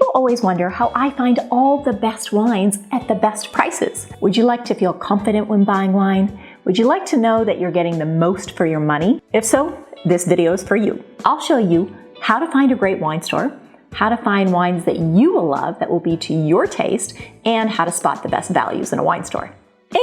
you always wonder how I find all the best wines at the best prices. Would you like to feel confident when buying wine? Would you like to know that you're getting the most for your money? If so, this video is for you. I'll show you how to find a great wine store, how to find wines that you will love that will be to your taste, and how to spot the best values in a wine store.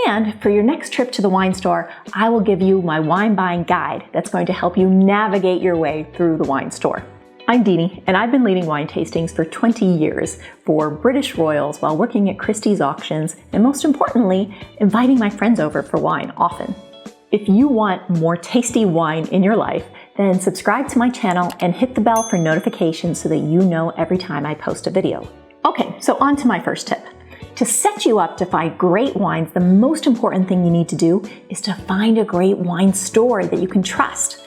And for your next trip to the wine store, I will give you my wine buying guide that's going to help you navigate your way through the wine store. I'm Dini, and I've been leading wine tastings for 20 years for British royals while working at Christie's auctions, and most importantly, inviting my friends over for wine often. If you want more tasty wine in your life, then subscribe to my channel and hit the bell for notifications so that you know every time I post a video. Okay, so on to my first tip. To set you up to find great wines, the most important thing you need to do is to find a great wine store that you can trust.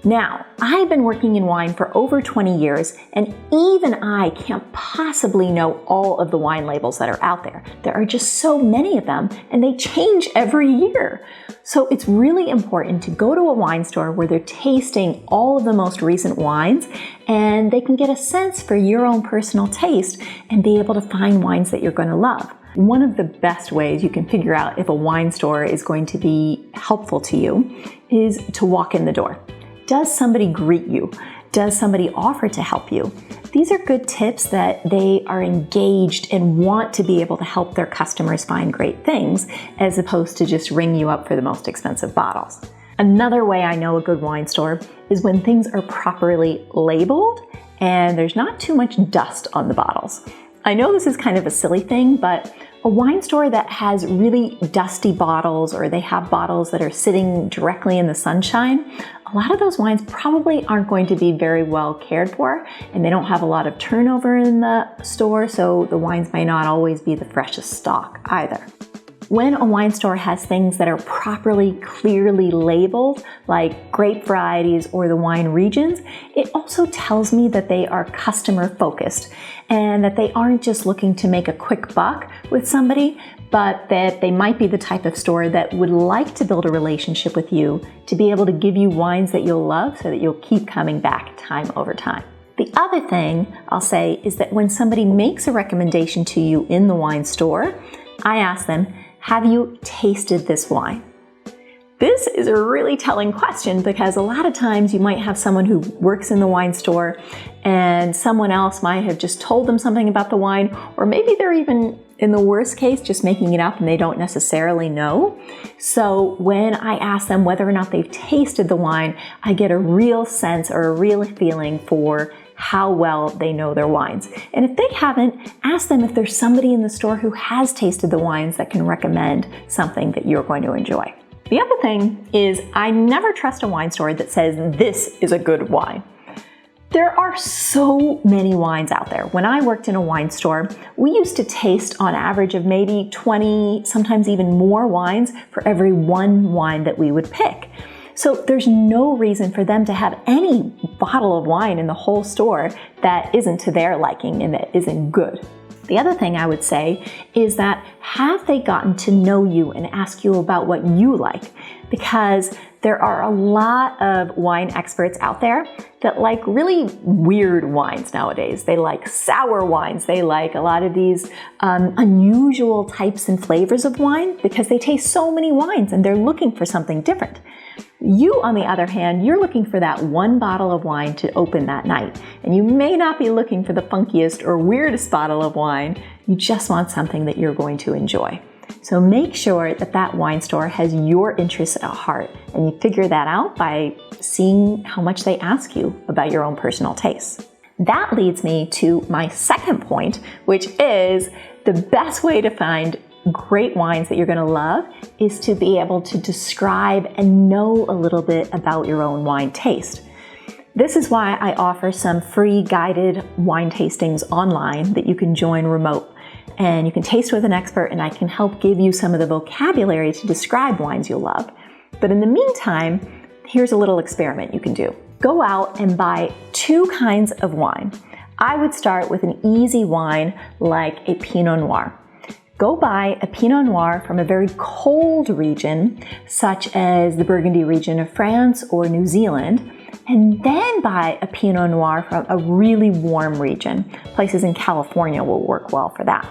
Now, I've been working in wine for over 20 years, and even I can't possibly know all of the wine labels that are out there. There are just so many of them, and they change every year. So it's really important to go to a wine store where they're tasting all of the most recent wines, and they can get a sense for your own personal taste and be able to find wines that you're going to love. One of the best ways you can figure out if a wine store is going to be helpful to you is to walk in the door. Does somebody greet you? Does somebody offer to help you? These are good tips that they are engaged and want to be able to help their customers find great things, as opposed to just ring you up for the most expensive bottles. Another way I know a good wine store is when things are properly labeled and there's not too much dust on the bottles. I know this is kind of a silly thing, but a wine store that has really dusty bottles, or they have bottles that are sitting directly in the sunshine, a lot of those wines probably aren't going to be very well cared for, and they don't have a lot of turnover in the store, so the wines may not always be the freshest stock either. When a wine store has things that are properly, clearly labeled, like grape varieties or the wine regions, it also tells me that they are customer focused and that they aren't just looking to make a quick buck with somebody, but that they might be the type of store that would like to build a relationship with you to be able to give you wines that you'll love so that you'll keep coming back time over time. The other thing I'll say is that when somebody makes a recommendation to you in the wine store, I ask them, have you tasted this wine? This is a really telling question because a lot of times you might have someone who works in the wine store and someone else might have just told them something about the wine, or maybe they're even, in the worst case, just making it up and they don't necessarily know. So when I ask them whether or not they've tasted the wine, I get a real sense or a real feeling for how well they know their wines. And if they haven't, ask them if there's somebody in the store who has tasted the wines that can recommend something that you're going to enjoy. The other thing is, I never trust a wine store that says this is a good wine. There are so many wines out there. When I worked in a wine store, we used to taste on average of maybe 20, sometimes even more wines for every one wine that we would pick. So there's no reason for them to have any bottle of wine in the whole store that isn't to their liking and that isn't good. The other thing I would say is that have they gotten to know you and ask you about what you like? Because there are a lot of wine experts out there that like really weird wines nowadays. They like sour wines. They like a lot of these unusual types and flavors of wine because they taste so many wines and they're looking for something different. You, on the other hand, you're looking for that one bottle of wine to open that night. And you may not be looking for the funkiest or weirdest bottle of wine. You just want something that you're going to enjoy. So make sure that that wine store has your interests at heart, and you figure that out by seeing how much they ask you about your own personal tastes. That leads me to my second point, which is the best way to find great wines that you're going to love is to be able to describe and know a little bit about your own wine taste. This is why I offer some free guided wine tastings online that you can join remote. And you can taste with an expert, and I can help give you some of the vocabulary to describe wines you'll love. But in the meantime, here's a little experiment you can do. Go out and buy 2 kinds of wine. I would start with an easy wine like a Pinot Noir. Go buy a Pinot Noir from a very cold region, such as the Burgundy region of France or New Zealand, and then buy a Pinot Noir from a really warm region. Places in California will work well for that.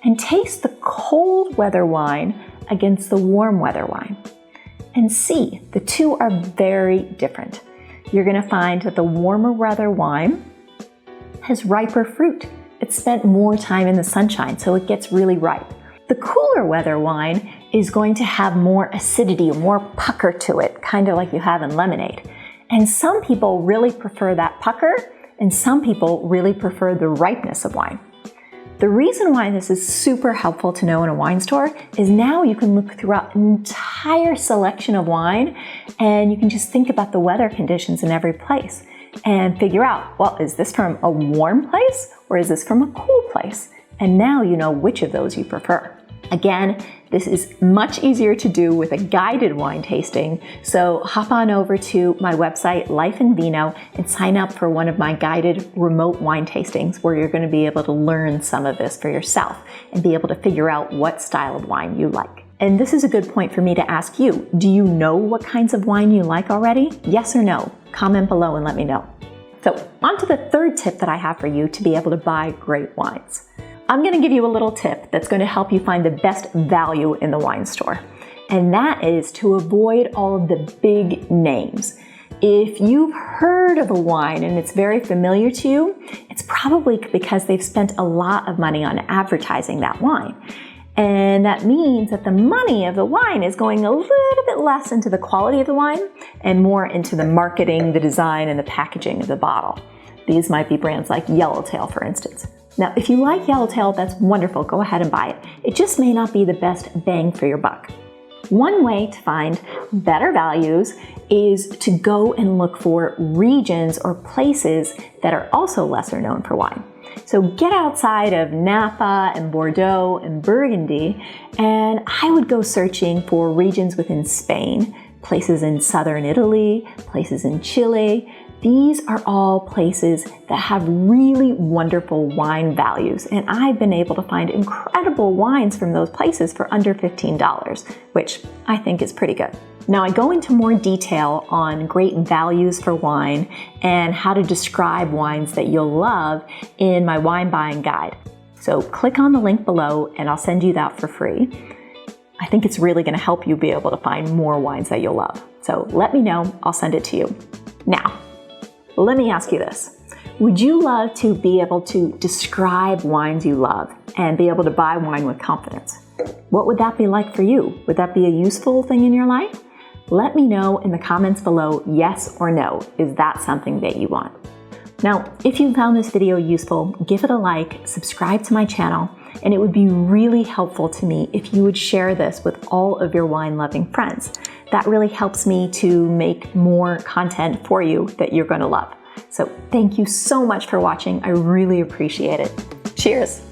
And taste the cold weather wine against the warm weather wine. And see, the two are very different. You're going to find that the warmer weather wine has riper fruit. It spent more time in the sunshine, so it gets really ripe. The cooler weather wine is going to have more acidity, more pucker to it, kind of like you have in lemonade. And some people really prefer that pucker, and some people really prefer the ripeness of wine. The reason why this is super helpful to know in a wine store is now you can look throughout an entire selection of wine, and you can just think about the weather conditions in every place and figure out, well, is this from a warm place or is this from a cool place? And now you know which of those you prefer. Again, this is much easier to do with a guided wine tasting, so hop on over to my website, Life in Vino, and sign up for one of my guided remote wine tastings where you're going to be able to learn some of this for yourself and be able to figure out what style of wine you like. And this is a good point for me to ask you, do you know what kinds of wine you like already? Yes or no? Comment below and let me know. So on to the third tip that I have for you to be able to buy great wines. I'm going to give you a little tip that's going to help you find the best value in the wine store. And that is to avoid all of the big names. If you've heard of a wine and it's very familiar to you, it's probably because they've spent a lot of money on advertising that wine. And that means that the money of the wine is going a little bit less into the quality of the wine and more into the marketing, the design, and the packaging of the bottle. These might be brands like Yellowtail, for instance. Now, if you like Yellowtail, that's wonderful. Go ahead and buy it. It just may not be the best bang for your buck. One way to find better values is to go and look for regions or places that are also lesser known for wine. So get outside of Napa and Bordeaux and Burgundy, and I would go searching for regions within Spain, places in southern Italy, places in Chile. These are all places that have really wonderful wine values, and I've been able to find incredible wines from those places for under $15, which I think is pretty good. Now I go into more detail on great values for wine and how to describe wines that you'll love in my wine buying guide. So click on the link below and I'll send you that for free. I think it's really going to help you be able to find more wines that you'll love. So let me know, I'll send it to you. Now, let me ask you this. Would you love to be able to describe wines you love and be able to buy wine with confidence? What would that be like for you? Would that be a useful thing in your life? Let me know in the comments below, yes or no. Is that something that you want? Now, if you found this video useful, give it a like, subscribe to my channel, and it would be really helpful to me if you would share this with all of your wine-loving friends. That really helps me to make more content for you that you're going to love. So thank you so much for watching. I really appreciate it. Cheers!